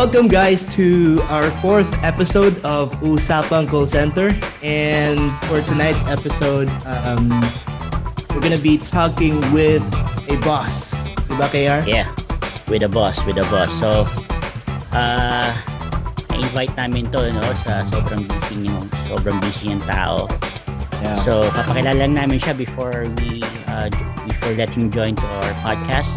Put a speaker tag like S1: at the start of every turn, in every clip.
S1: Welcome, guys, to our fourth episode of USAPANG Call Center. And for tonight's episode, we're gonna be talking with a boss. Diba, KR?
S2: Yeah, with a boss. So, na-invite namin to, no, sa sobrang busy yung tao.
S1: Yeah.
S2: So, papakilala namin siya before let him join to our podcast.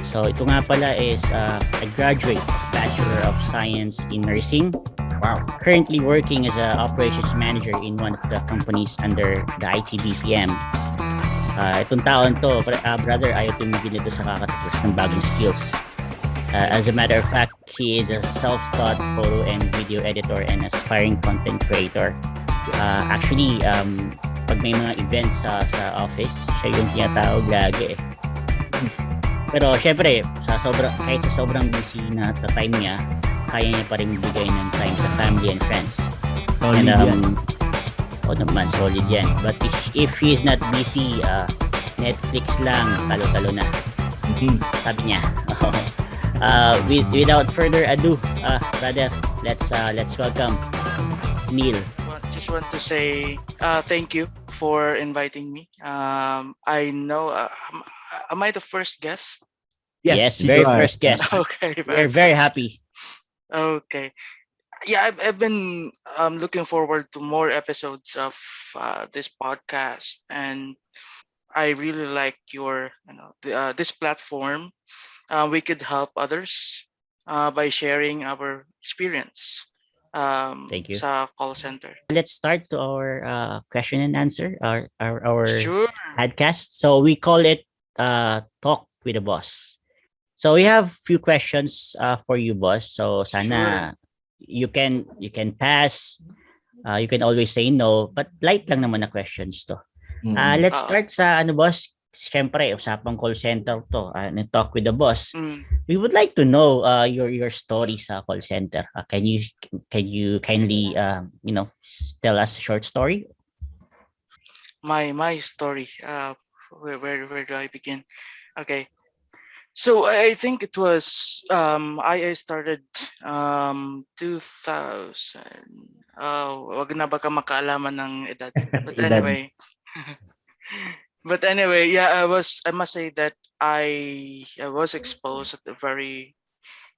S2: So, ito nga pala is a graduate Bachelor of Science in Nursing.
S1: Wow.
S2: Currently working as an operations manager in one of the companies under the IT-BPM. Itong taon to, brother, ayaw tumigil ito sa kakatapos ng bagong skills. As a matter of fact, he is a self-taught photo and video editor and aspiring content creator. Actually, pag may mga events sa office, siya yung tinatawag lagi. Pero syempre, kahit sa sobrang busy na time niya, kaya niya pa rin bigay ng time sa family and friends.
S1: Solid yan.
S2: Naman, solid yan. But if he is not busy, Netflix lang, talo-talo na. Sabi niya. Without further ado, brother, let's welcome Neil.
S3: Just want to say thank you for inviting me. I know, am I the first guest?
S2: Yes, very first guest.
S3: Okay,
S2: We're very happy.
S3: Okay. Yeah, I've been looking forward to more episodes of this podcast, and I really like this platform. We could help others by sharing our experience
S2: Thank you.
S3: sa call center.
S2: Let's start to our question and answer, our
S3: Sure.
S2: podcast. So we call it Talk with the Boss. So we have few questions for you, boss. So sana you can pass. You can always say no, but light lang naman na questions to. Let's start sa boss. Siyempre, usapang call center to. Talk with the boss. We would like to know your story sa call center. Can you kindly tell us a short story?
S3: My story. Where do I begin? Okay. So I think it was I started 2000. Wag na baka makaalaman ng edad. But anyway. But anyway, yeah, I must say that I was exposed at a very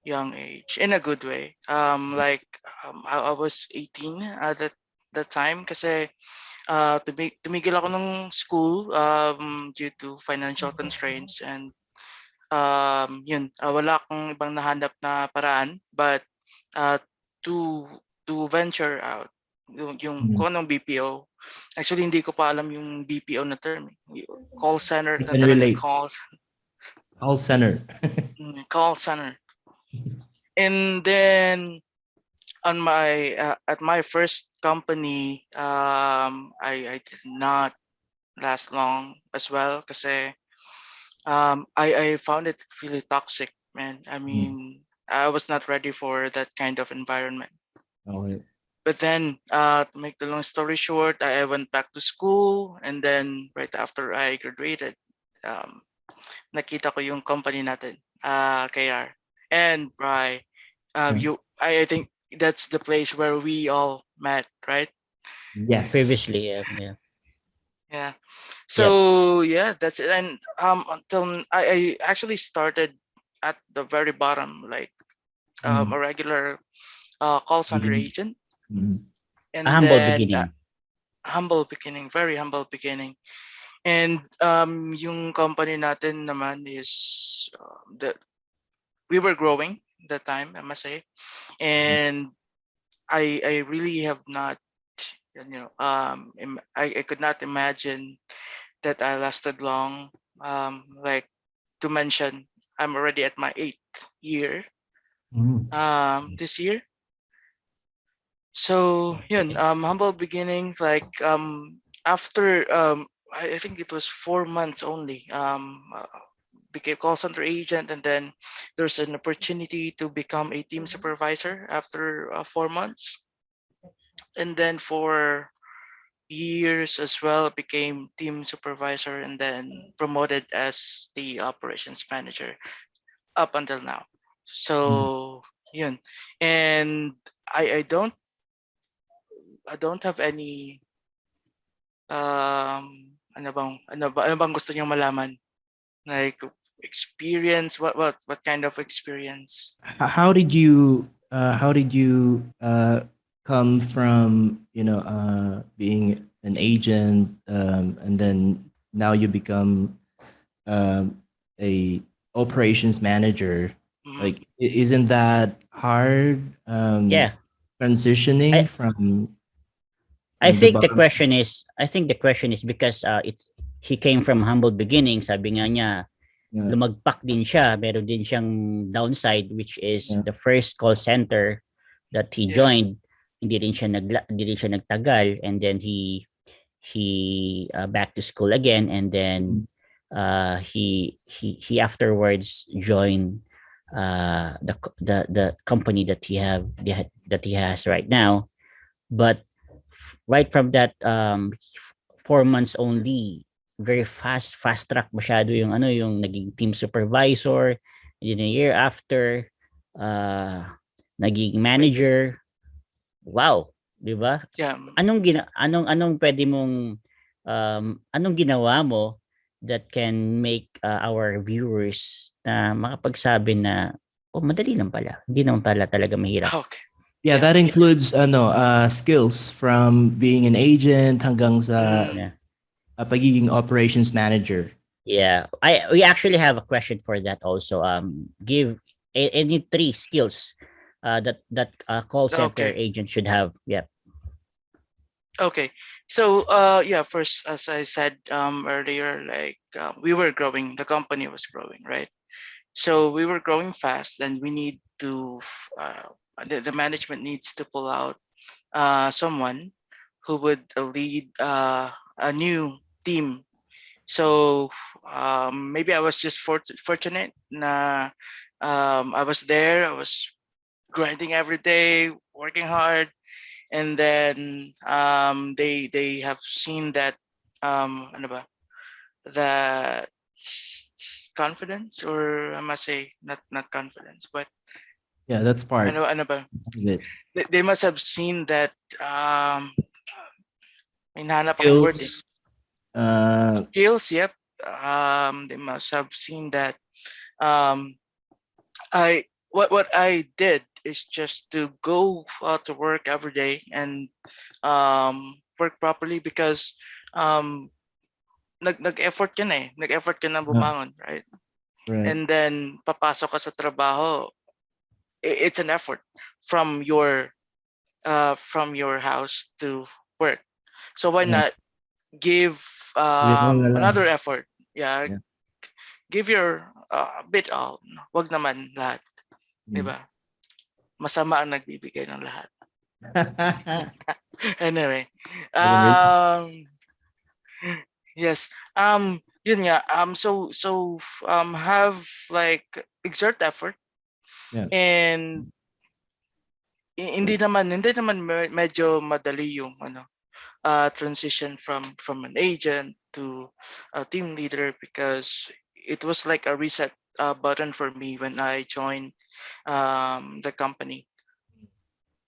S3: young age in a good way. I was 18 at that time kasi tumigil ako ng school due to financial constraints, and wala akong ibang nahanap na paraan but to venture out yung kung anong BPO. Actually, hindi ko pa alam yung BPO na term. Call center.
S1: You can relate.
S3: Call
S1: center.
S3: Call center. And then on my at my first company, I did not last long as well kasi I found it really toxic, man. I mean, I was not ready for that kind of environment.
S1: Okay.
S3: But then, to make the long story short, I went back to school, and then right after I graduated, nakita ko yung company natin, KR. And Bri, I think that's the place where we all met, right?
S1: Yes.
S2: Previously, yeah.
S3: Yeah. So yeah, that's it. And until I actually started at the very bottom, like a regular call center agent. And
S2: humble beginning.
S3: Humble beginning, very humble beginning. And yung company natin naman is that we were growing that time, I must say. And I really have not, I could not imagine that I lasted long. Like to mention, I'm already at my 8th year this year. So humble beginnings. Like after I think it was 4 months only. Became call center agent, and then there's an opportunity to become a team supervisor after 4 months, and then for years as well became team supervisor, and then promoted as the operations manager up until now. So Yun. And I I don't I don't have any ano bang gusto niyong malaman? Like experience, what kind of experience?
S1: How did you come from being an agent, and then now you become um, a operations manager?
S3: Mhm.
S1: Like, isn't that hard,
S2: Yeah.
S1: transitioning
S2: I I
S1: from the
S2: think the
S1: bottom?
S2: question is because it's he came from humble beginnings. Sabi nga niya,
S1: Yeah,
S2: lumagpak din siya. Meron din siyang downside, which is
S1: yeah,
S2: the first call center that he
S3: Yeah.
S2: joined, hindi rin siya nagtagal, and then he back to school again, and then
S1: mhm,
S2: he afterwards joined the company that he has right now. But right from that 4 months only, very fast track masyado yung yung naging team supervisor, and then a year after uh naging
S3: Wait.
S2: manager. Wow, 'di ba?
S3: Yeah.
S2: Anong pwede mong anong ginawa mo that can make our viewers na makapagsabi na oh, madali lang pala. Hindi naman pala talaga mahirap.
S3: Okay.
S1: yeah.
S3: Yeah.
S1: That includes skills from being an agent hanggang sa
S3: Mm,
S2: Yeah.
S1: pagiging operations manager.
S2: Yeah. We actually have a question for that also. Give any three skills that call center
S3: okay.
S2: agent should have. Yeah.
S3: Okay. So yeah, first as I said earlier, like we were growing, the company was growing, right? So we were growing fast, and we need to the management needs to pull out someone who would lead a new team. So maybe I was just fortunate na I was there. I was grinding every day, working hard, and then they have seen that ano ba, that confidence, or I must say not confidence, but
S1: Yeah, that's part
S3: ano ba,
S1: of it.
S3: they must have seen that um may nahanap akong word eh.
S1: Skills. Uh,
S3: Skills, yep. They must have seen that um I what I did is just to go to work every day and work properly, because um nag-effort ka na eh. Nag-effort ka na
S1: yeah,
S3: bumangon, right?
S1: right.
S3: And then papasok ka sa trabaho, it's an effort from your house to work. So why
S1: Yeah.
S3: not give
S1: Give all na lang.
S3: another effort? Yeah,
S1: Yeah.
S3: give your bit all. Wag naman lahat, 'di
S1: Mm.
S3: ba? Masama ang nagbibigay ng lahat. Anyway,
S1: Agree.
S3: um yes. Yun nga. Have like exert effort,
S1: Yeah.
S3: and hindi naman medyo madali yung transition from an agent to a team leader, because it was like a reset button for me when I joined the company.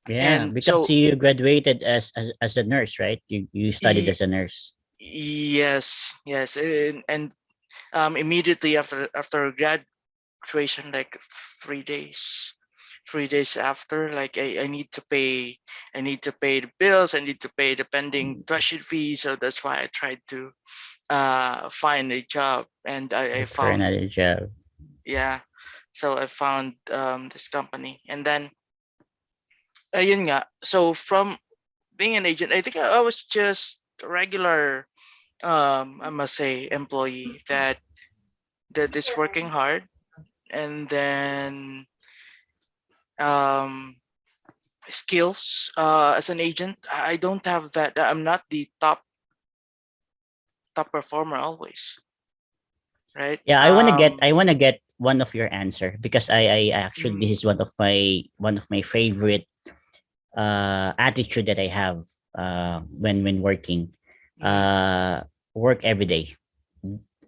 S2: Yeah,
S3: And
S2: because
S3: so
S2: you graduated as a nurse, right? You studied
S3: y-
S2: as a nurse.
S3: yes, and immediately after graduation, like 3 days 3 days after, like I need to pay the bills, I need to pay the pending tuition fee. So that's why I tried to find a job, and I
S2: Look for
S3: found,
S2: another job.
S3: yeah, so I found this company. And then ayun nga, so from being an agent, I think I was just a regular, I must say, employee that is working hard. And then um skills as an agent, I don't have that. I'm not the top performer always, right?
S2: Yeah, I wanna get one of your answer because I actually this
S3: mm,
S2: is one of my favorite attitude that I have when working.
S3: mm,
S2: Work every day.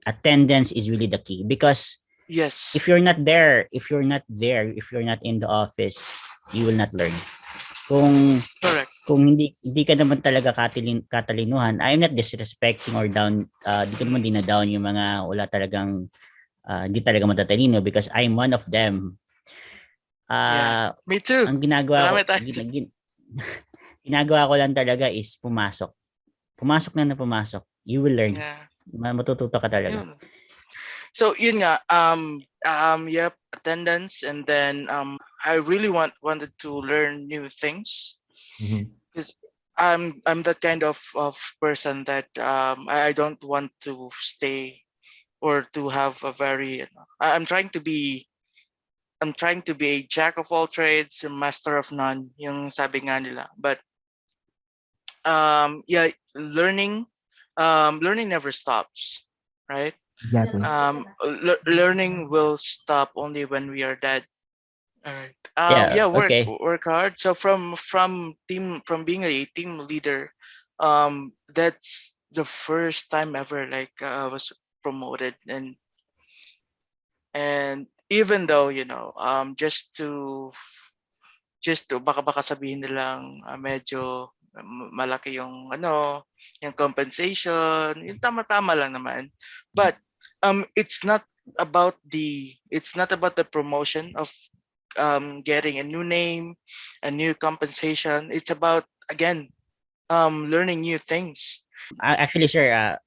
S2: Attendance is really the key because
S3: Yes.
S2: If you're not there, if you're not there, if you're not in the office, you will not learn. Kung
S3: Correct.
S2: kung hindi ka naman talaga katalinuhan, I'm not disrespecting or down, di ko naman
S3: Mm.
S2: dinadown yung mga wala talagang hindi talaga matatalino, because I'm one of them.
S3: Yeah.
S2: Ah,
S3: Me too.
S2: ang ginagawa ko
S3: Marami tayo dyan.
S2: ginagawa ko lang talaga is pumasok. Pumasok na pumasok. You will learn.
S3: Yeah.
S2: Matututo ka talaga.
S3: Yun. So yun nga, yep, attendance, and then I really wanted to learn new things,
S1: Mhm.
S3: because I'm that kind of person that I don't want to stay or to have a very, I'm trying to be, a jack of all trades, a master of none, yung sabi nga nila. But yeah, learning never stops, right?
S1: Exactly.
S3: Learning will stop only when we are dead. All right.
S2: Yeah,
S3: Yeah,
S2: okay.
S3: work hard. So from being a team leader, that's the first time ever like I was promoted. And even though, just to baka sabihin nilang medyo malaki yung yung compensation, yung tama-tama lang naman. But it's not about the promotion of getting a new name, a new compensation. It's about, again, learning new things.
S2: Actually, sir,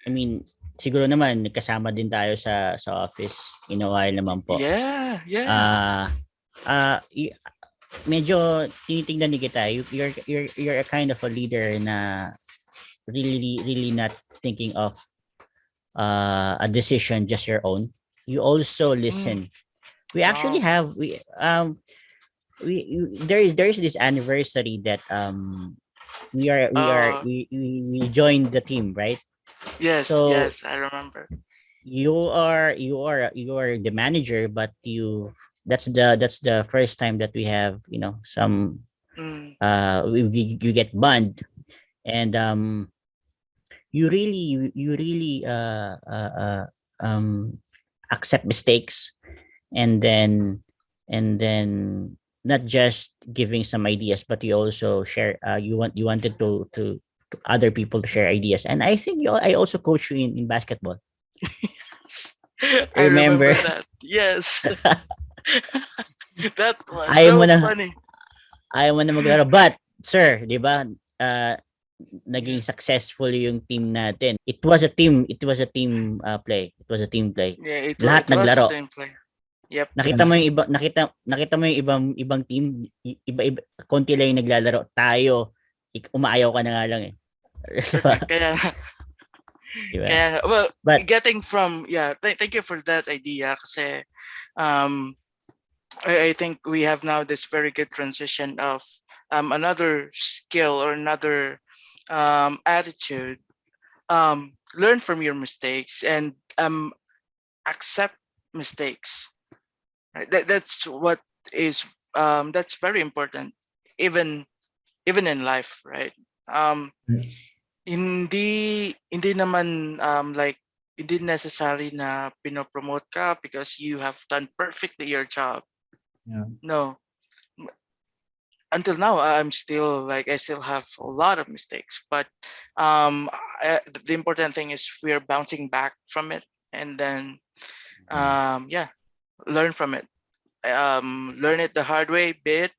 S2: I mean, siguro naman kasama din tayo sa office in a while naman po.
S3: Yeah, yeah.
S2: Ah, medyo tinitingnan ni kita. You're a kind of a leader na really not thinking of a decision just your own. You also
S3: Mm,
S2: listen. We actually
S3: wow.
S2: have there is this anniversary that
S3: Uh,
S2: we joined the team, right?
S3: yes,
S2: So
S3: yes, I remember.
S2: you are the manager, but that's the first time that we have, some
S3: Mm,
S2: you get banned. And you really um accept mistakes, and then not just giving some ideas, but you also share, you wanted to other people to share ideas. And I think I also coach you in basketball.
S3: I
S2: Remember?
S3: remember that. Yes, that was
S2: ayaw mo
S3: so
S2: na
S3: funny.
S2: ayaw mo na maglaro, but sir, 'di ba,
S3: Yeah,
S2: naging successful yung team natin. It was a team play.
S3: yeah.
S2: Lahat
S3: It was a
S2: naglaro.
S3: team play. Yep.
S2: Nakita mo yung iba, nakita mo yung ibang team, iba konti lang yung naglalaro. Tayo, umaayaw ka na nga lang eh. Diba?
S3: Kaya
S2: Diba?
S3: well,
S2: But
S3: getting from, yeah, thank you for that idea, kasi um I think we have now this very good transition of another skill or another attitude. Learn from your mistakes and accept mistakes. Right? That's what is that's very important, even in life, right? Um, hindi naman like, hindi necessary na pinopromote ka because you have done perfectly your job.
S1: Yeah.
S3: No, until now I'm still like, I still have a lot of mistakes, but the important thing is we are bouncing back from it, and then yeah, learn from it. Learn it the hard way bit,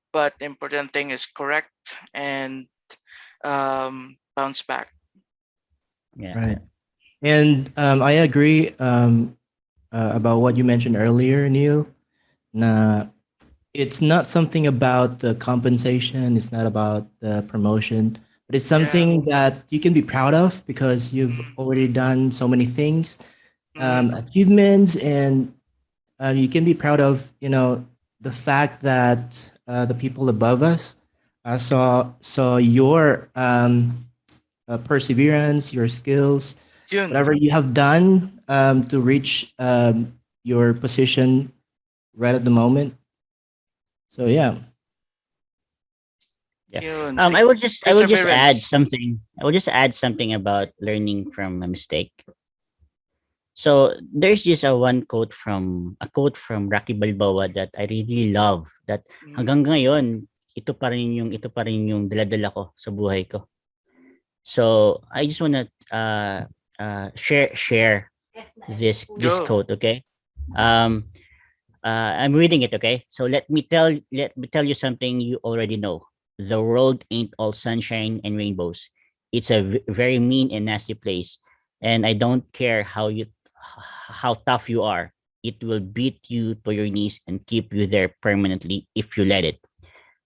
S3: but the important thing is correct and bounce back.
S2: yeah,
S1: Right. And I agree about what you mentioned earlier, Neil. Na it's not something about the compensation. It's not about the promotion, but it's
S3: Yeah.
S1: something that you can be proud of because you've
S3: Mm.
S1: already done so many things,
S3: Mm.
S1: achievements, and you can be proud of, the fact that the people above us saw your perseverance, your skills,
S3: Yun.
S1: whatever you have done to reach your position right at the moment. So yeah.
S2: yeah.
S3: Yun.
S2: I will just add
S3: Perseverance.
S2: something. I will just add something about learning from a mistake. So there's just a quote from Rocky Balboa that I really love, that
S3: Mm.
S2: hanggang ngayon ito pa rin yung dala-dala ko sa buhay ko. So I just wanna share this
S3: Go.
S2: quote, okay? Um I'm reading it, okay? So let me tell you something you already know. The world ain't all sunshine and rainbows. It's a very mean and nasty place, and I don't care how tough you are. It will beat you to your knees and keep you there permanently if you let it.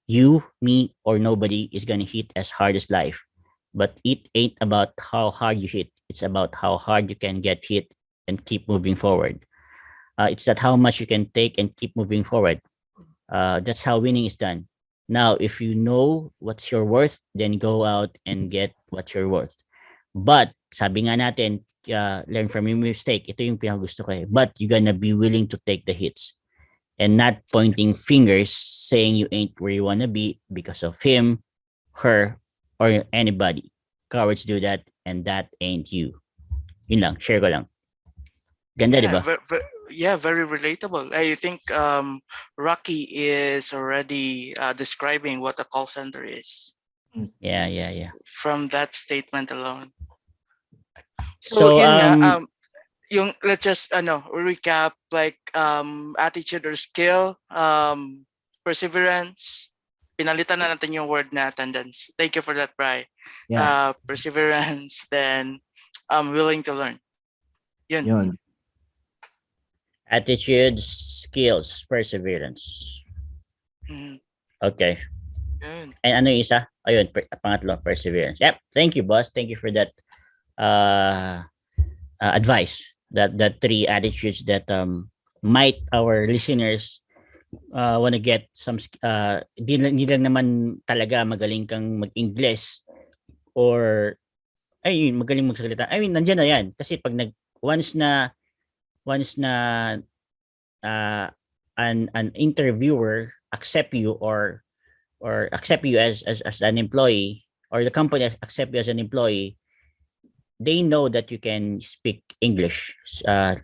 S2: You, me, or nobody is gonna hit as hard as life. But it ain't about how hard you hit. It's about how hard you can get hit and keep moving forward. It's that how much you can take and keep moving forward. That's how winning is done. Now, if you know what's your worth, then go out and get what you're worth. But, sabi nga natin, learn from your mistake. Ito yung pinakagusto ko eh. But you're gonna be willing to take the hits and not pointing fingers saying you ain't where you wanna be because of him, her, or anybody. Cowards do that and that ain't you. Yun lang, share ko lang. Ganda, di
S3: Yeah,
S2: ba?
S3: yeah, very relatable. I think Rocky is already describing what a call center is
S2: Yeah.
S3: from that statement alone. So
S2: So,
S3: yun nga, yung let's just recap like attitude or skill, perseverance. Pinalitan na natin yung word na attendance. Thank you for that, Bri.
S1: Yeah.
S3: Perseverance, then willing to learn. Yun.
S1: Yun.
S2: attitude, skills, perseverance.
S3: Mhm.
S2: Okay.
S3: Yun.
S2: And ano yung isa? Ayun, pangatlo, perseverance. Yep. Thank you, boss. Thank you for that advice. That three attitudes that might our listeners wanna get some di lang naman talaga magaling kang mag-English or ayun, magaling magsalita. I mean, nandiyan na 'yan kasi pag once na uh, an interviewer accept you or accept you as an employee, or the company accept you as an employee, they know that you can speak English,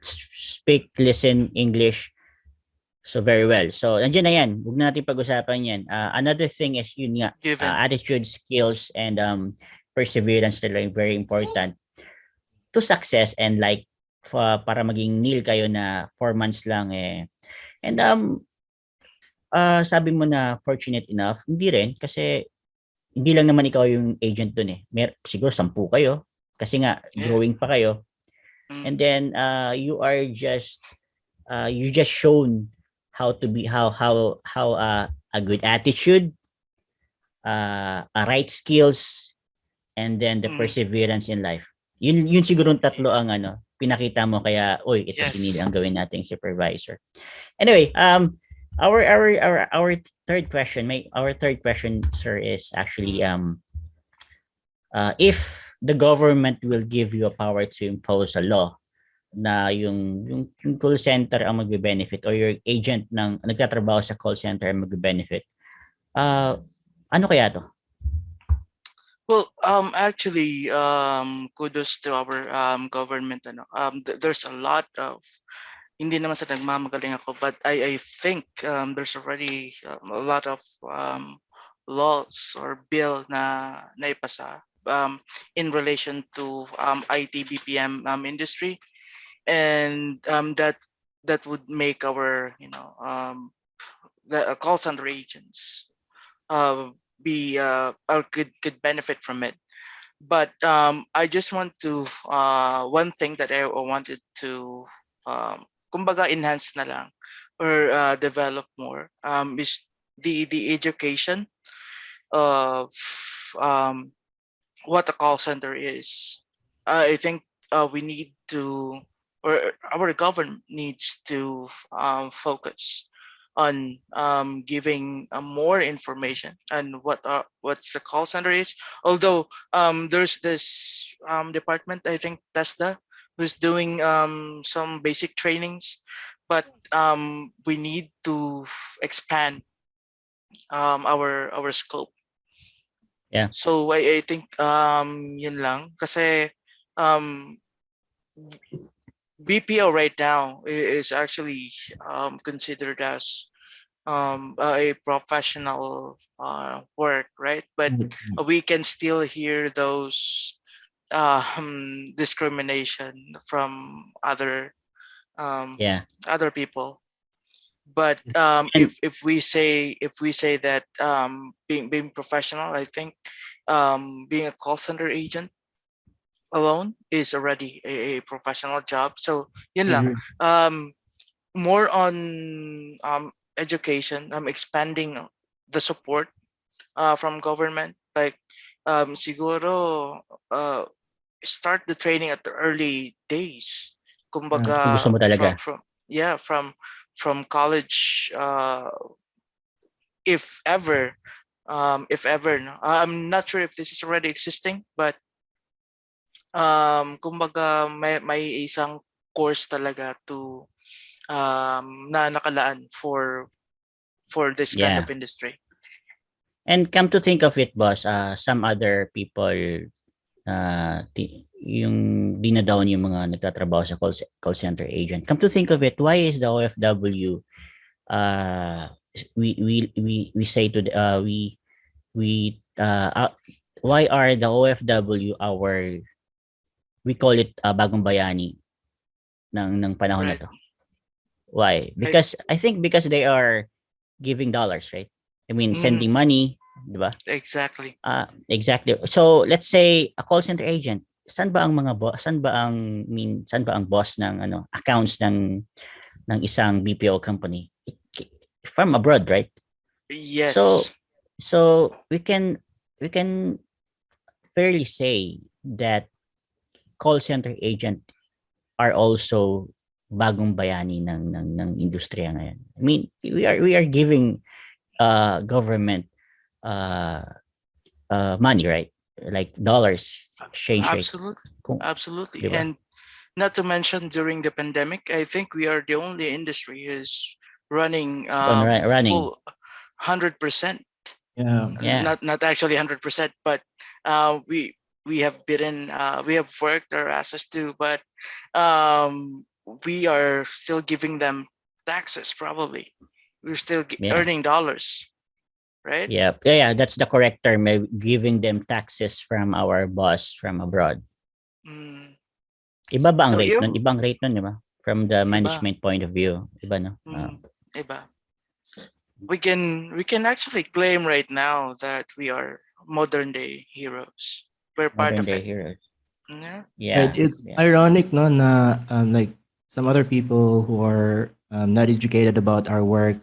S2: speak, listen English so very well. So nandiyan na yan. Huwag na natin pag-usapan yan. Another thing is yun nga,
S3: Given.
S2: attitude, skills, and perseverance na lang very important to success, and like para maging nil kayo na 4 months lang eh. And sabi mo na fortunate enough, hindi rin kasi hindi lang naman ikaw yung agent dun eh. Siguro 10 kayo kasi nga
S3: Yeah.
S2: growing pa kayo. And then you just shown how to be how a good attitude, a right skills, and then the perseverance in life. Yun siguro tatlo ang pinakita mo, kaya ito si Neil
S3: Yes.
S2: ang gawin nating supervisor. Anyway, our third question, sir, is actually if the government will give you a power to impose a law na yung call center ang magbe-benefit, or your agent ng nagtatrabaho sa call center ang magbe-benefit, ano kaya to?
S3: Well, actually, kudos to our government. There's a lot of, hindi naman sa nagmamagaling ako, but I think there's already a lot of laws or bill na naipasa in relation to IT-BPM industry, and that would make our the call center agents be or could benefit from it. But I just want to one thing that I wanted to kumbaga enhance na lang or develop more is the education of um, what a call center is. I think we need to, or our government needs to focus on giving more information on what's the call center is. Although there's this department, I think Tesla, who's doing some basic trainings, but we need to expand our scope.
S2: Yeah.
S3: So I think yun lang kasi um BPO right now is actually considered as a professional work, right? But
S1: Mm-hmm.
S3: we can still hear those discrimination from um,
S2: Yeah.
S3: other people. But
S2: And
S3: if we say that being professional, I think being a call center agent alone is already a professional job. So yun lang.
S1: Mm-hmm.
S3: More on education, expanding the support from government, like siguro start the training at the early days.
S2: kung gusto
S3: Kumbaga
S2: mo talaga.
S3: from yeah from college, if ever, if ever, no? I'm not sure if this is already existing, but kumbaga may isang course talaga to na nakalaan for this kind
S2: Yeah.
S3: of industry.
S2: And come to think of it, boss, some other people, yung dinadown yung mga nagtatrabaho sa call center agent. Come to think of it, why is the OFW, uh, we say to the, why are the OFW our, we call it bagong bayani ng panahon na
S3: Right.
S2: to? Why?
S3: Right.
S2: Because I think because they are giving dollars, right? I mean,
S3: Mm,
S2: sending money, di ba?
S3: exactly.
S2: Exactly. So, let's say a call center agent, saan ba ang mga boss, saan ba ang boss ng accounts ng isang BPO company? From abroad, right? So,
S3: Yes.
S2: so we can fairly say that call center agent are also bagong bayani ng industriya ngayon. I mean, we are giving government uh money, right? Like dollars exchange rate.
S3: Absolutely.
S2: Kung,
S3: Absolutely.
S2: 'di ba?
S3: And not to mention during the pandemic, I think we are the only industry is running
S2: Keep on running.
S3: full 100%.
S1: Yeah.
S2: Yeah.
S3: Not actually 100%, but we have been we have worked our asses too, but um, we are still giving them taxes. Probably we're still
S2: Yeah.
S3: earning dollars, right?
S2: Yeah. Yeah, yeah, that's the correct term. Giving them taxes from our boss from abroad.
S3: Mm,
S2: Iba ba ang
S3: so
S2: rate
S3: yeah,
S2: nun? Ibang rate nun, di ba? From the
S3: iba.
S2: management point of view. Iba, no?
S3: Iba. We can actually claim right now that we are modern day heroes. We're part
S2: Modern
S3: of
S2: day
S3: it.
S2: heroes.
S3: Yeah.
S1: Right.
S2: Yeah.
S1: It's
S2: Yeah.
S1: ironic, no, na like some other people who are not educated about our work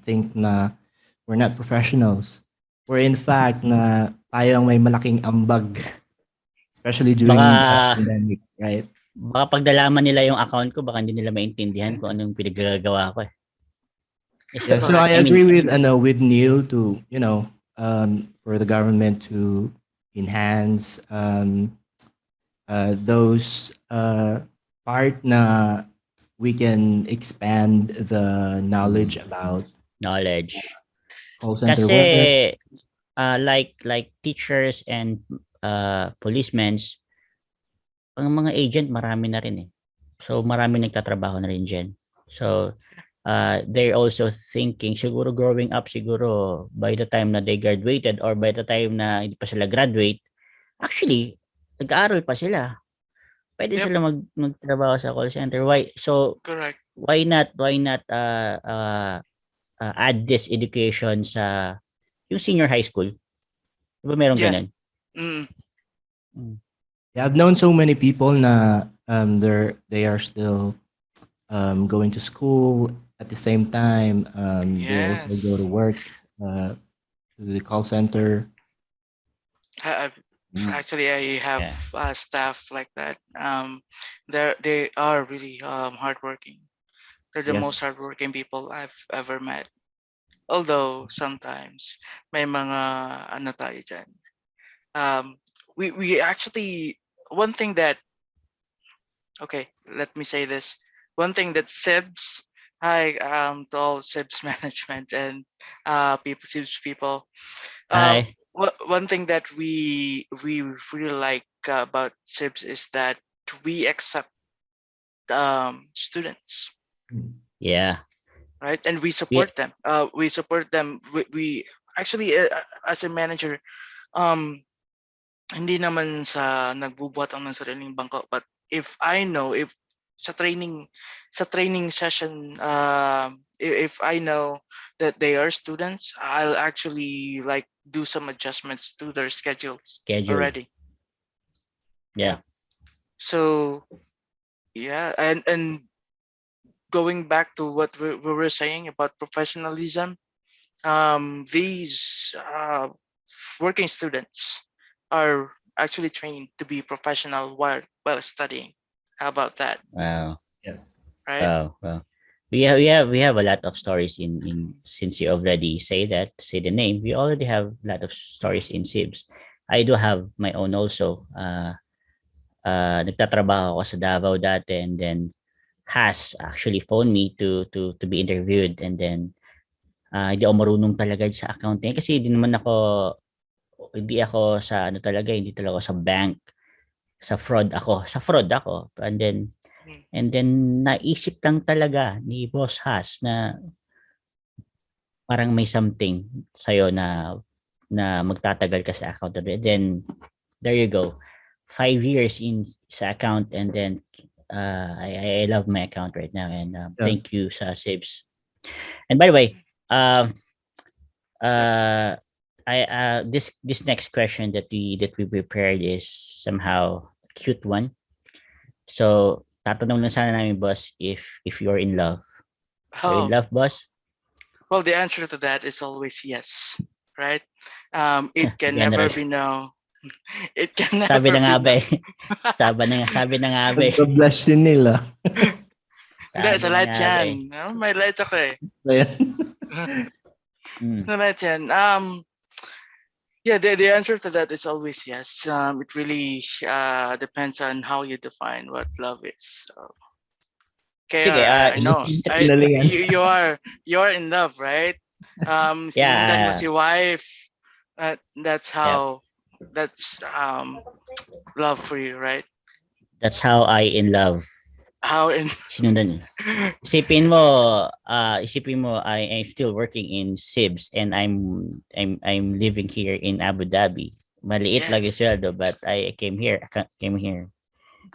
S1: think na we're not professionals. We're in fact na tayo ang may malaking ambag, especially
S2: Baka,
S1: during the pandemic, right?
S2: baka pag nalaman nila yung account ko, baka hindi nila maintindihan kung anong pinagagawa ko eh.
S1: Yeah. So
S3: Correct.
S1: I
S2: I mean,
S1: agree with Neil to for the government to enhance those part na we can expand the knowledge about
S2: knowledge.
S1: call center
S2: Kasi,
S1: work.
S2: like teachers and policemen, ang mga agent marami na rin eh. So marami nagtatrabaho na rin dyan. So they're also thinking, siguro growing up, siguro by the time na they graduated or by the time na hindi pa sila graduate, actually, nag-aaral pa sila. Pwede
S3: Yep.
S2: sila magtrabaho sa call center. Why? So,
S3: Correct.
S2: why not add this education sa yung senior high school? Di ba meron
S3: Yeah.
S2: ganun?
S3: Mm,
S2: Mm.
S1: Yeah, I've known so many people na they are still going to school at the same time. They also go to
S3: yes.
S1: work to the call center.
S3: I, I-
S1: Yeah.
S3: Actually, I have
S2: Yeah.
S3: staff like that. They are really hardworking. They're the most
S1: Yes.
S3: hardworking people I've ever met. Although sometimes may mga ano tayo dyan. Um, we actually one thing that okay, let me say this. One thing that SIBS, hi to all SIBS management and people SIBS people.
S2: Ay,
S3: One thing that we really like about SIBS is that we accept students,
S2: Yeah.
S3: right? And we
S2: We,
S3: support them. We support them. We actually, as a manager, um, hindi naman sa nagbubuhat ang ng sariling bangko, but if I know, if sa training session, if I know that they are students, I'll actually like do some adjustments to their schedule
S2: schedule.
S3: already.
S2: Yeah.
S3: So yeah, and going back to what we were saying about professionalism, these working students are actually trained to be professional while studying. How about that?
S2: Wow.
S1: Yeah.
S3: Right?
S2: Wow. We have a lot of stories in since you already say the name. We already have a lot of stories in SIBS. I do have my own also. Nagtatrabaho ako sa Davao dati, and then has actually phoned me to be interviewed, and then hindi ako marunong talaga sa accounting kasi hindi ako sa ano talaga, hindi talaga ako sa bank, sa fraud ako,
S3: Mm.
S2: and then naisip lang talaga ni Boss Has na parang may something sa'yo na magtatagal ka sa accountant. And then there you go, 5 years in sa account, and then I love my account right now, and
S1: Yeah.
S2: thank you sa Sibs. And by the way, um
S3: Yep.
S2: this next question that we prepared is somehow a cute one. So tatanong lang sana namin, boss, if you're in love. You're in
S3: Oh,
S2: love, boss?
S3: well, the answer to that is always yes, right? It can never
S2: General.
S3: be no. It can
S2: Sabi
S3: never
S2: na nga
S3: be
S2: ba
S3: no.
S2: eh. Sabi na nga ba eh.
S1: Pagka-blush din nila.
S3: Hindi,
S2: Sabi
S3: sa
S2: na
S3: lahat
S2: nga ba
S3: yan.
S2: eh.
S3: May lights ako eh.
S1: Ayan.
S2: Mm.
S3: Sa lahat yan. Yeah, the answer to that is always yes. It really depends on how you define what love is. So,
S2: Sige,
S3: KR, I know.
S1: Pinalingan.
S3: You are in love, right? Sinundan mo
S2: yeah,
S3: si wife. That's
S2: yep.
S3: how that's love for you, right?
S2: That's how I in love.
S3: How in
S2: Sinundan. Isipin mo, I'm still working in SIBS, and I'm living here in Abu Dhabi. Maliit lang yung
S3: yes,
S2: sweldo, but I came here. That's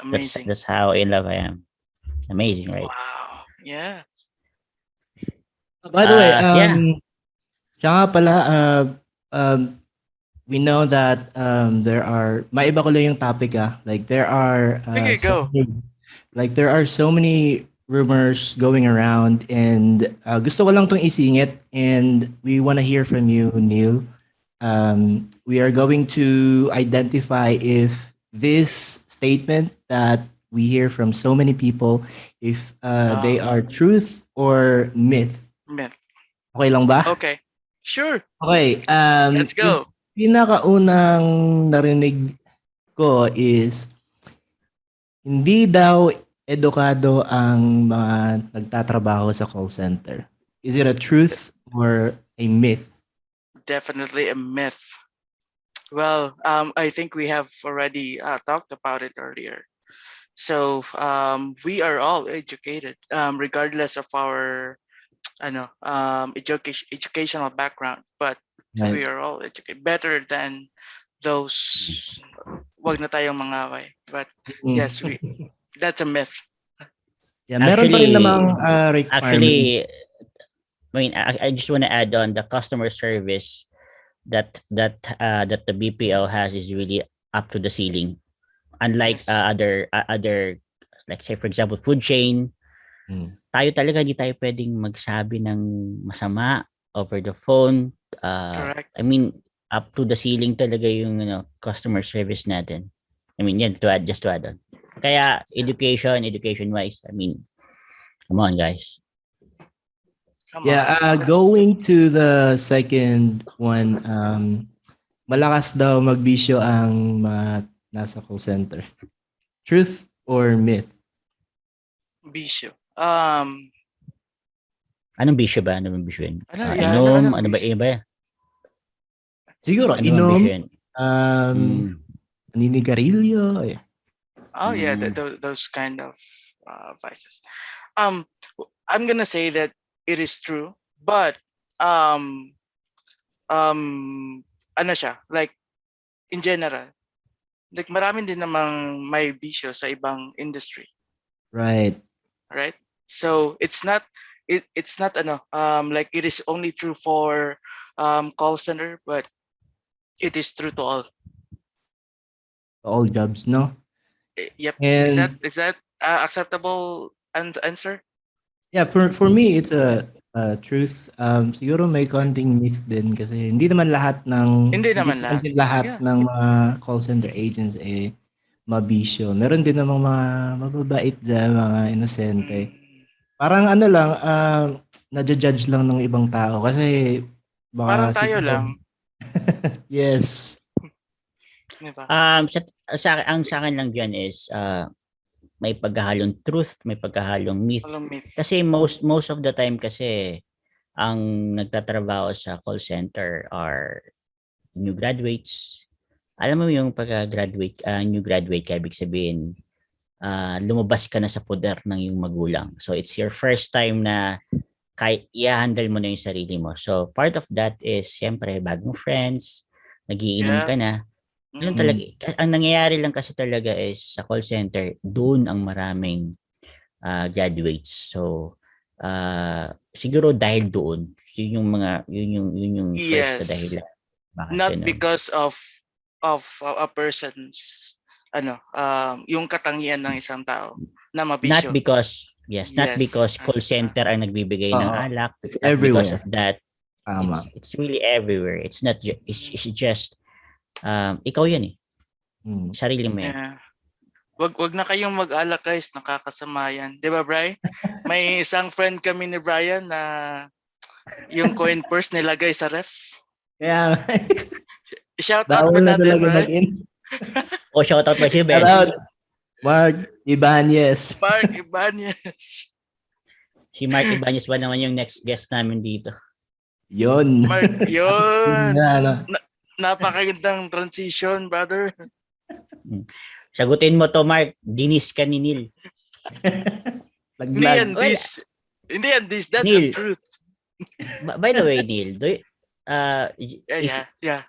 S3: amazing.
S2: that's how in love I am. Amazing, right?
S3: Wow. Yeah.
S1: By the way,
S2: Yeah.
S1: siya nga pala, um, we know that there are, maiba ko lang yung topic like there are
S3: Sige, go.
S1: there are so many rumors going around, and gusto ko lang tong isingit, and we want to hear from you, Neil. We are going to identify if this statement that we hear from so many people, if they are truth or myth.
S3: Myth.
S1: Okay lang ba?
S3: Okay. Sure.
S1: Okay.
S3: Let's
S1: Yung
S3: go.
S1: pinakaunang narinig ko is hindi daw edukado ang mga nagtatrabaho sa call center. Is it a truth or a myth?
S3: Definitely a myth. Well, I think we have already talked about it earlier. So we are all educated, regardless of our educational background, but we
S1: Right.
S3: are all educated better than those. Wag na tayong mangaway. But yes, that's a myth.
S1: Yeah, meron pa rin namang
S2: Actually,
S1: requirements.
S2: I just want to add on the customer service that the BPO has is really up to the ceiling. Unlike
S3: Yes.
S2: other, like say for example food chain, tayo talaga hindi tayo pwedeng magsabi ng masama over the phone.
S3: Correct.
S2: I mean, up to the ceiling talaga yung customer service natin. I mean, yan, just to add on. Kaya education wise, I mean, come on guys.
S3: Come
S1: Yeah,
S3: on.
S1: going to the second one, malakas daw magbisyo ang mga nasa call center. Truth or myth?
S3: Bisyo.
S2: Anong bisyo ba? Ano bang bisyo yun?
S3: Yeah,
S2: Inom?
S3: anong
S2: Ano ba?
S3: bisyo?
S2: Iba?
S1: Siguro,
S2: Ano bang
S1: inom,
S2: bisyo yun?
S1: naninigarilyo.
S3: Oh yeah,
S2: Mm.
S3: those kind of vices. Um, I'm gonna say that it is true, but um, ano siya, like in general, like maraming din namang may bisyo sa ibang industry,
S1: Right.
S3: right? So it's not ano like it is only true for call center, but it is true to all.
S1: All jobs, no?
S3: Yep.
S1: And
S3: Is that acceptable answer?
S1: yeah, for me it's a truth. Siguro may konting myth din kasi
S3: Hindi
S1: hindi
S3: naman
S1: naman
S3: lahat.
S1: din lahat
S3: Yeah.
S1: ng mga call center agents mabisyo. Meron din namang mga mababait diyan, mga inosente.
S3: Mm,
S1: Parang ano lang, naju-judge lang ng ibang tao kasi
S3: parang
S1: baka
S3: tayo
S1: siguro
S3: lang,
S1: yes.
S3: 'di ba?
S2: Ang sa akin lang diyan is may paghahalong truth, may paghahalong myth.
S3: Walang myth.
S2: Kasi most of the time kasi ang nagtatrabaho sa call center are new graduates. Alam mo yung pagka-graduate, new graduate ka, ibig sabihin, lumabas ka na sa poder ng iyong magulang. So it's your first time na i-handle mo na yung sarili mo. So part of that is, siyempre, bagong friends, nagiinom
S3: Yeah.
S2: ka na. Ganun
S3: Mm.
S2: talaga.
S1: Mm.
S2: Ang nangyayari lang kasi talaga is sa call center, doon ang maraming graduates. So, siguro dahil doon, yun yung first na
S3: Yes.
S2: dahilan. Bakit
S3: Not
S2: ganun?
S3: because of a person's ano yung katangian ng isang tao na
S2: Not
S3: mabisyo.
S2: because, yes, not
S3: Yes.
S2: because call center ang nagbibigay ng
S1: Oo.
S2: alak,
S1: It's
S2: not because
S1: everywhere.
S2: of that.
S1: Tama.
S2: It's really everywhere. It's not it's just ikaw yan eh.
S1: Mm.
S2: Sarili mo yan.
S3: Yeah. Wag na kayong mag-alak guys, nakakasama yan. 'Di ba, Bri? May isang friend kami ni Brian na yung coin purse nilagay sa ref.
S1: Kaya
S3: Shout out po
S1: bawal na
S3: natin,
S1: talaga
S3: Bri.
S1: mag-in.
S2: O shoutout mo si
S1: Shout
S2: Ben.
S1: out Mark Ibanez.
S3: Mark Ibanez.
S2: Si Mark Ibanez ba naman yung next guest namin dito?
S1: Yon.
S3: Mark, yun.
S1: Ano.
S3: Napakagandang transition, brother.
S2: Sagutin mo to, Mark. Dinis ka ni Neil.
S3: Hindi yan
S1: Laglag.
S2: Well,
S3: this. Hindi yan this. That's the
S2: Neil,
S3: truth.
S2: by the way, Neil, if
S3: Yeah.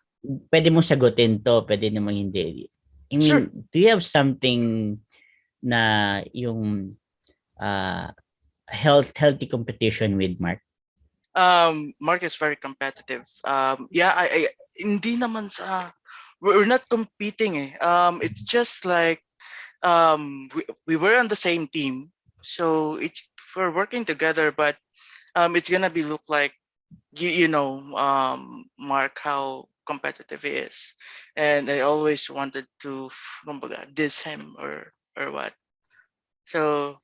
S2: pwede mong sagutin to, pwede namang hindi. I mean,
S3: Sure.
S2: do you have something na yung healthy competition with Mark?
S3: Mark is very competitive. Yeah, I hindi naman sa we're not competing eh. It's just like we were on the same team. So we're working together, but it's gonna be look like you know Mark how competitive he is, and I always wanted to kumbaga, diss him or what. So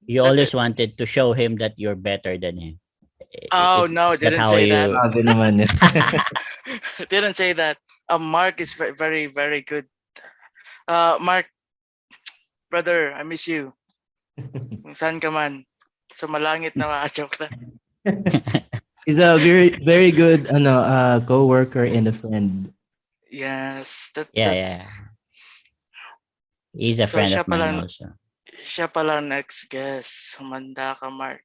S2: You
S3: that's
S2: always
S3: it.
S2: wanted to show him that you're better than him.
S3: Oh no,
S2: Is that
S3: didn't
S2: how
S3: say that.
S2: you...
S1: Grabe naman yun.
S3: Didn't say that. Mark is very very good. Mark, brother, I miss you. Kung saan ka man. Sa malangit na mga joke lang.
S1: He's a very very good co-worker and a friend.
S3: Yes,
S2: Yeah,
S3: that's
S2: yeah. He's a
S3: so
S2: friend of mine also.
S3: siya pala next guest. Humanda ka, Mark.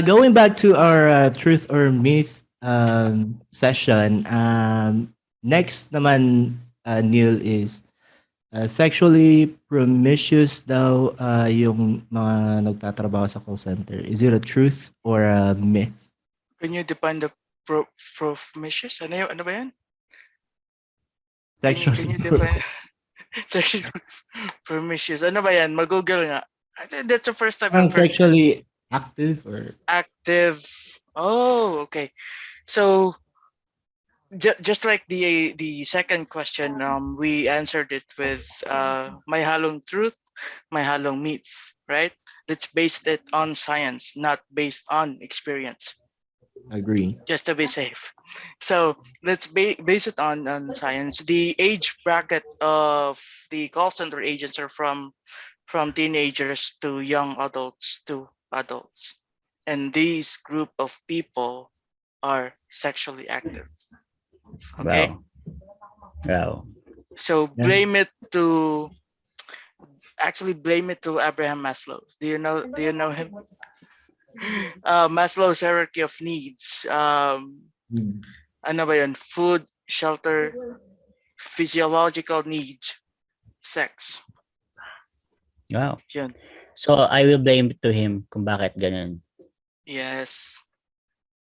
S1: Going back to our truth or myth session, next naman, Neil, is sexually promiscuous daw yung mga nagtatrabaho sa call center. Is it a truth or a myth?
S3: Can you define the promiscuous? Ano ba yan?
S1: Sexually
S3: Can you define sexually promiscuous? Ano ba yan? Mag-google nga. I think that's the first time I've heard that.
S1: sexually active or
S3: Active. Oh, okay. So just like the second question, we answered it with may halong truth, may halong myth, right? Let's base it on science, not based on experience,
S1: agree?
S3: just to be safe. So let's base it on science. The age bracket of the call center agents are from teenagers to young adults to adults, and these group of people are sexually active. Okay.
S2: Wow.
S3: So
S1: Yeah.
S3: blame it to actually blame it to Abraham Maslow. Do you know him? Maslow's hierarchy of needs. Ano ba yun? Food, shelter, physiological needs, sex.
S2: Wow.
S3: Yun.
S2: So, I will blame it to him kung bakit ganun.
S3: Yes.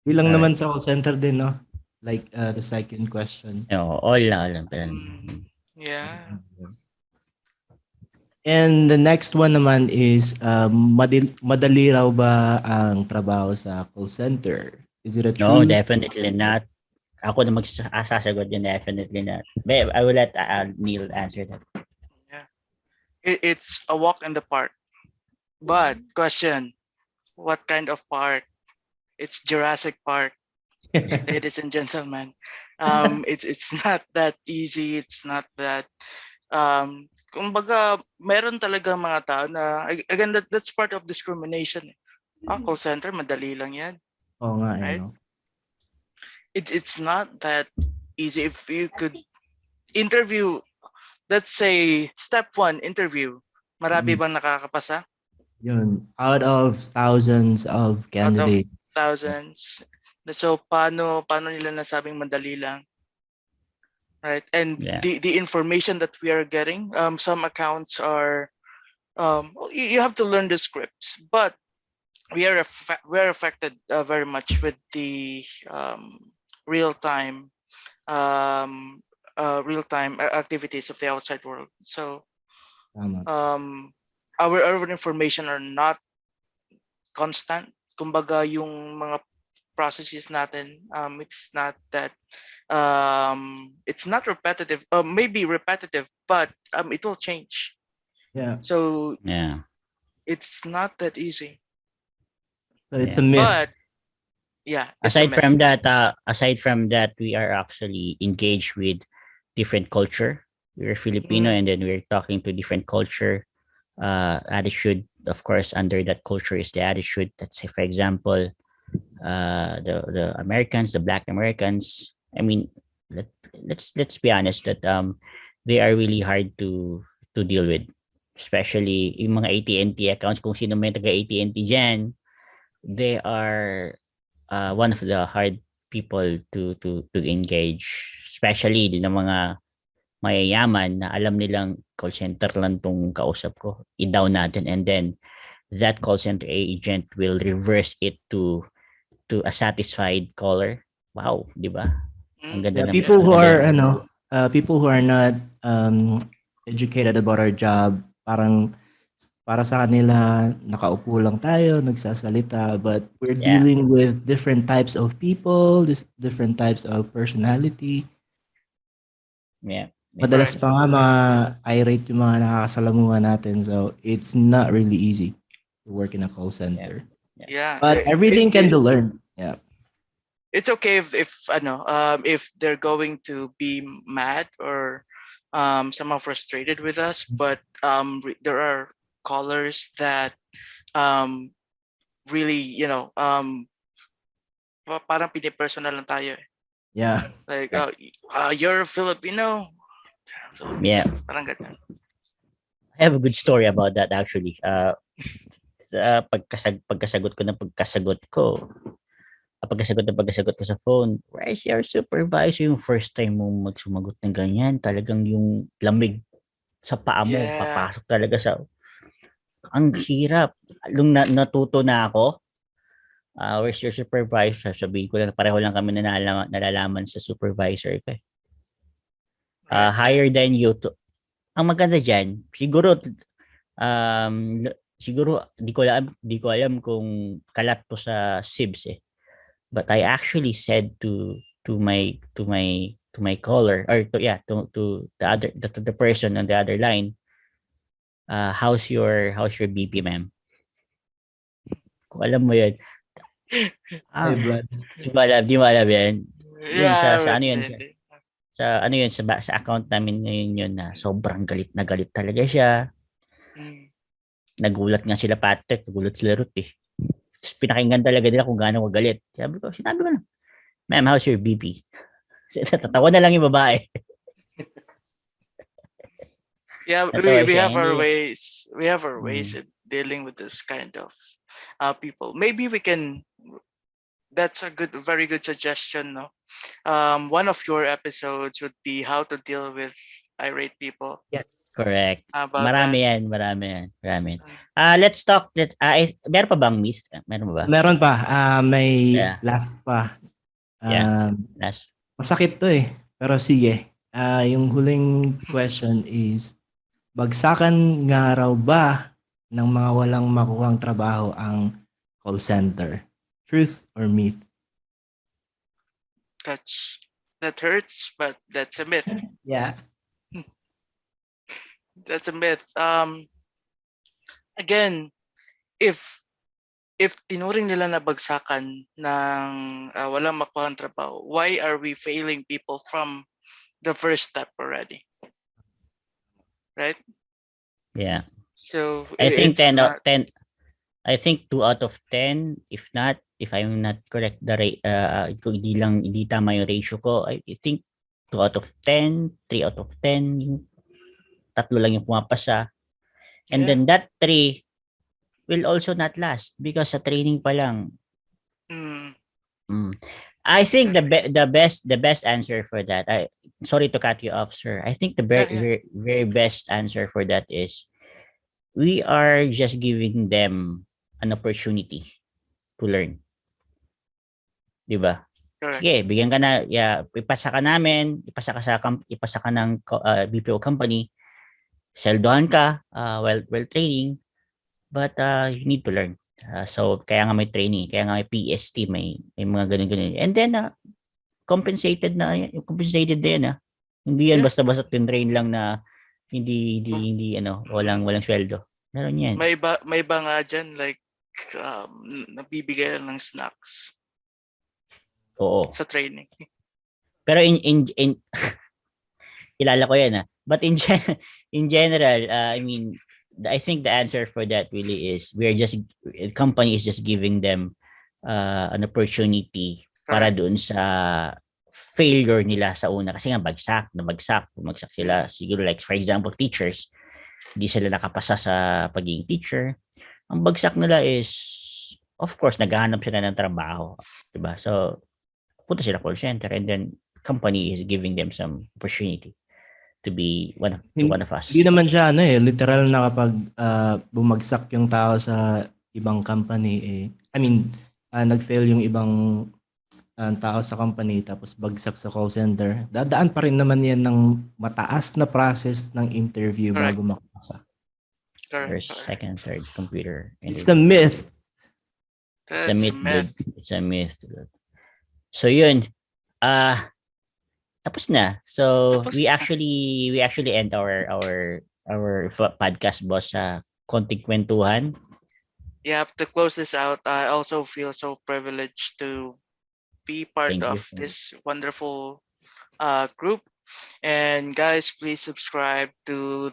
S1: Bilang
S2: Alright.
S1: naman sa call center din, no? Like the second question.
S2: Oo, all lang.
S3: Yeah.
S1: And the next one naman is, madali raw ba ang trabaho sa call center? Is it a
S2: No,
S1: truth?
S2: definitely not. Ako na magsasagot yun, definitely not. But I will let Neil answer that.
S3: Yeah. It's a walk in the park. But question, what kind of park? It's Jurassic Park, ladies and gentlemen. It's not that easy. It's not that kumbaga meron talaga mga tao na again that's part of discrimination. Call center madali lang 'yan.
S1: Oo nga,
S3: Right?
S1: no?
S3: It's not that easy. If you could interview, let's say step 1 interview, marami bang nakakapasa?
S1: Yun, out of thousands of
S3: Out of
S1: candidates.
S3: thousands. So paano nila nasabing madali lang? Right? And
S2: Yeah.
S3: the information that we are getting, some accounts are you have to learn the scripts, but we are affected very much with the real time activities of the outside world. So
S1: Tama.
S3: our information are not constant. Kumbaga yung mga processes natin, it's not repetitive. Maybe repetitive, but it will change.
S1: Yeah.
S3: So
S2: Yeah.
S3: it's not that easy.
S1: So it's
S2: Yeah.
S1: a myth.
S3: But yeah, it's a
S2: Aside
S3: myth.
S2: from that, we are actually engaged with different culture. We're Filipino, and then we're talking to different culture. Attitude, of course, under that culture is the attitude. Let's say, for example, the Americans, the Black Americans. I mean, let's be honest that they are really hard to deal with, especially yung mga AT&T accounts. Kung sino may taga AT&T dyan, they are one of the hard people to engage, especially ng mga mayayaman na alam nilang call center lang tong kausap ko, i-down natin, and then that call center agent will reverse it to a satisfied caller. Wow, di ba? Ang ganda ng
S1: People who
S2: ganda
S1: are
S2: ng-
S1: people who are not educated about our job, parang para sa kanila nakaupo lang tayo, nagsasalita, but we're
S2: Yeah.
S1: dealing with different types of people, different types of personality.
S2: Yeah.
S1: Madalas
S3: Right.
S1: pa nga mga irate yung mga nakakasalamuhan natin, so it's not really easy to work in a call center.
S3: Yeah.
S1: But everything can be learned. Yeah.
S3: It's okay if they're going to be mad or somehow frustrated with us, but there are callers that really parang pinipersonal lang tayo eh.
S1: Yeah.
S3: Like you're Filipino.
S2: Yeah.
S3: Parang ganun.
S2: I have a good story about that actually. Sa pagkasagot ko sa phone, where is your supervisor? Yung first time mo magsumagot ng ganyan, talagang yung lamig sa paa mo,
S3: Yeah.
S2: papasok talaga sa... Ang hirap. Nung natuto na ako, where's your supervisor? Sabihin ko na pareho lang kami nalalaman sa supervisor ko. Higher than you. Ang maganda dyan, siguro di ko alam kung kalat to sa SIBS eh. But I actually said to my caller, or to the person on the other line, how's your BPM, ma'am? Kung alam mo yun.
S1: Blood.
S2: Di mo alam yan. Yun
S3: Yeah.
S2: sa ano yun, sa account namin ngayon yun na sobrang galit na galit talaga siya. Nagulat nga sila, Patrick, nagulat sila Ruth eh. Tapos pinakinggan talaga nila kung gaano galit. Sinabi ko lang, ma'am, how's your BP? Tatawa na lang yung babae.
S3: Yeah,
S2: Natuwa
S3: we
S2: siya.
S3: have our
S2: Hindi,
S3: ways. We have our ways
S2: mm,
S3: in dealing with this kind of people. Maybe we can. That's a very good suggestion. No, one of your episodes would be how to deal with irate people.
S1: Yes.
S2: correct.
S3: How about that?
S2: Marami yan. Marami yan.
S3: Uh,
S2: Let's talk meron pa bang myth? Meron ba?
S1: Meron pa, may
S2: Yeah,
S1: last pa.
S2: yeah.
S1: Um,
S2: Last.
S1: Masakit 'to, eh, pero sige. Yung huling question is, bagsakan nga raw ba ng mga walang makuhang trabaho ang call center? Truth or myth?
S3: that's that hurts, but that's a myth.
S1: Yeah.
S3: That's a myth. Again, if tinuring nila na bagsakan ng walang makuhang trabaho, why are we failing people from the first step already? Right?
S2: Yeah.
S3: So
S2: I think
S3: it's
S2: 10
S3: not
S2: 10 I think 2 out of 10, if not, if I'm not correct, kung hindi tama yung ratio ko, I think 2 out of 10, 3 out of 10, yung tatlo lang yung pumapasa. And
S3: yeah.
S2: then that 3 will also not last because sa training pa lang.
S3: Mm,
S2: Mm. I think
S3: correct.
S2: the best answer for that, sorry to cut you off, sir. I think the
S3: Yeah,
S2: very,
S3: yeah.
S2: very, very best answer for that is we are just giving them an opportunity to learn. 'Di ba?
S3: Correct.
S2: Sige, bigyan ka na, ipasa ka namin, ipasa ka ng BPO company, seldohan ka while training, but you need to learn. So kaya nga may training, kaya nga may PST, may mga ganun-ganun. And then compensated din Hindi yan
S3: Yeah.
S2: basta-basta tinrain lang na hindi walang sweldo. Meron yan.
S3: May iba nga dyan, like nabibigay lang ng snacks
S2: Oo.
S3: sa training.
S2: Pero in kilala ko yan. But in general, I mean, I think the answer for that really is company is just giving them an opportunity para
S3: Correct.
S2: doon sa failure nila sa una. Kasi nga bumagsak sila.
S3: Mm,
S2: Siguro like for example, teachers, hindi sila nakapasa sa pagiging teacher. Ang bagsak nila is, of course, naghahanap sila ng trabaho. Diba? So, punta sila call center and then company is giving them some opportunity to be one of us.
S1: Hindi naman siya literal na kapag bumagsak yung tao sa ibang company, I mean, nag-fail yung ibang tao sa company tapos bagsak sa call center, dadaan pa rin naman yan ng mataas na process ng interview bago
S3: correct.
S1: makapasa.
S2: First,
S3: Correct.
S2: second, third computer
S1: It's
S2: interview.
S1: the myth.
S2: It's a
S3: That's a
S2: myth, dude.
S3: myth.
S2: It's a myth, dude. So yun, tapos na. So
S3: Tapos
S2: we
S3: na.
S2: actually end our podcast, boss, sa konting kwentuhan.
S3: Yeah, to close this out, I also feel so privileged to be part
S2: Thank you.
S3: of this wonderful group. And guys, please subscribe to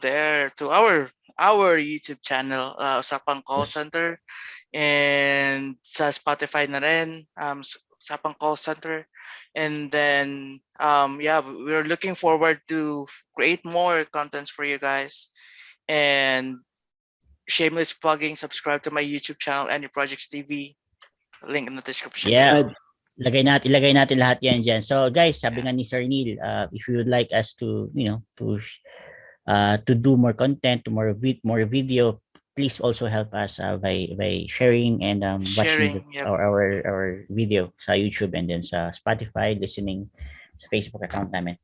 S3: our YouTube channel, Usapang Call
S2: Yes.
S3: Center, and sa Spotify na rin, Usapang Call Center. And then yeah, we're looking forward to create more contents for you guys. And shameless plugging, subscribe to my YouTube channel, Any Projects TV. Link in the description
S2: Yeah.
S3: below.
S2: Ilagay natin lahat yan dyan. So guys, sabi nga ni Sir Neil, if you would like us to, to do more content, to more video, please also help us by sharing and watching
S3: Sharing, yep.
S2: our video sa YouTube and then sa Spotify, listening sa Facebook account namin.